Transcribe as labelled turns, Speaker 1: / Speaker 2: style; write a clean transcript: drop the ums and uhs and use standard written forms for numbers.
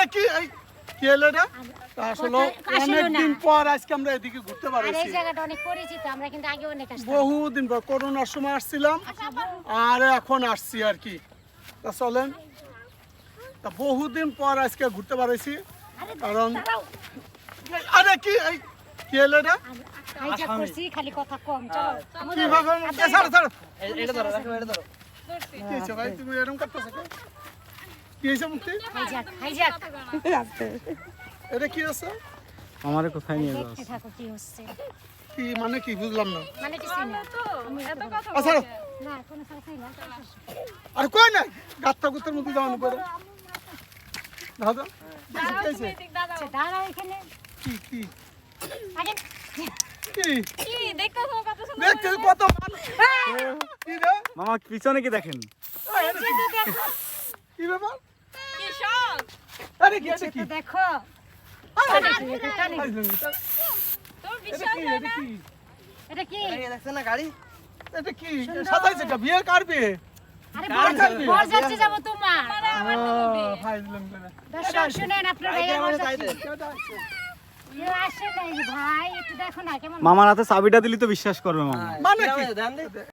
Speaker 1: আরে কি কি হলো রে? আসলে অনেকদিন পর আজকে আমরা এদিকে ঘুরতে
Speaker 2: আর
Speaker 1: পারছি।
Speaker 2: এই জায়গাটা অনেক পরিচিত, আমরা কিন্তু আগে অনেক আসতাম।
Speaker 1: বহুদিন পর করোনার সময় আসছিলাম আর এখন আসছি আর কি। তা চলেন, তা বহুদিন পর আজকে ঘুরতে পারছি কারণ আরে কি কি হলো রে?
Speaker 2: হাইজ্যাক করছি, খালি কথা কম। চলো
Speaker 1: কি ভাবে ছাড় ছাড়
Speaker 3: এটা ধরো, রাখো, এটা ধরো।
Speaker 1: কি হয়েছে ভাই, তুমি এরকম করতেছো কেন? কি হয়েছে মুক্তি?
Speaker 2: হাইজ্যাক হাইজ্যাক
Speaker 1: এটা কি আছে?
Speaker 4: আমারে কোথায় নিয়ে যাস?
Speaker 2: দেখতে থাকো কি হচ্ছে।
Speaker 1: কি মানে কি বুঝলাম না।
Speaker 2: মানে কিছু না,
Speaker 1: আচ্ছা
Speaker 2: না কোনো সমস্যা না।
Speaker 1: আর কই নাই গাত্তা গুত্তার মধ্যে যাওয়ানো পরে দাদা কি হয়েছে?
Speaker 2: আচ্ছা, দাঁড়াও এখানে।
Speaker 1: কি কি
Speaker 2: আগে
Speaker 1: কি
Speaker 5: দেখতে কত সুন্দর
Speaker 1: দেখতে কত মানুষ। কি রে?
Speaker 4: মামা পিছনে কি দেখেন?
Speaker 1: কি ব্যাপার?
Speaker 5: কি শখ
Speaker 1: আরে কি আছে কি?
Speaker 2: দেখো
Speaker 5: তোর
Speaker 1: এটা
Speaker 5: বিশ্বাস
Speaker 1: কি?
Speaker 5: হয়
Speaker 1: এটা
Speaker 5: না
Speaker 1: কি?
Speaker 2: এটা কি?
Speaker 3: এই দেখছেন না গাড়ি?
Speaker 1: এটা কি? সাজাইছে এটা বিয়ে কারবে?
Speaker 2: আরে
Speaker 1: কারবে?
Speaker 2: বর যাচ্ছে যাবো তোমার।
Speaker 1: ফাইজলাম করে।
Speaker 2: দর্শক শুনেন, আপনার ভাইয়ের বর যাচ্ছে।
Speaker 1: এটা আছে।
Speaker 2: কেউ আসে নাই ভাই, একটু দেখো না কেমন।
Speaker 4: মামার হাতে চাবিটা দিলি তো বিশ্বাস করবে মামা।
Speaker 1: মানে কি?
Speaker 3: ধ্যান দে।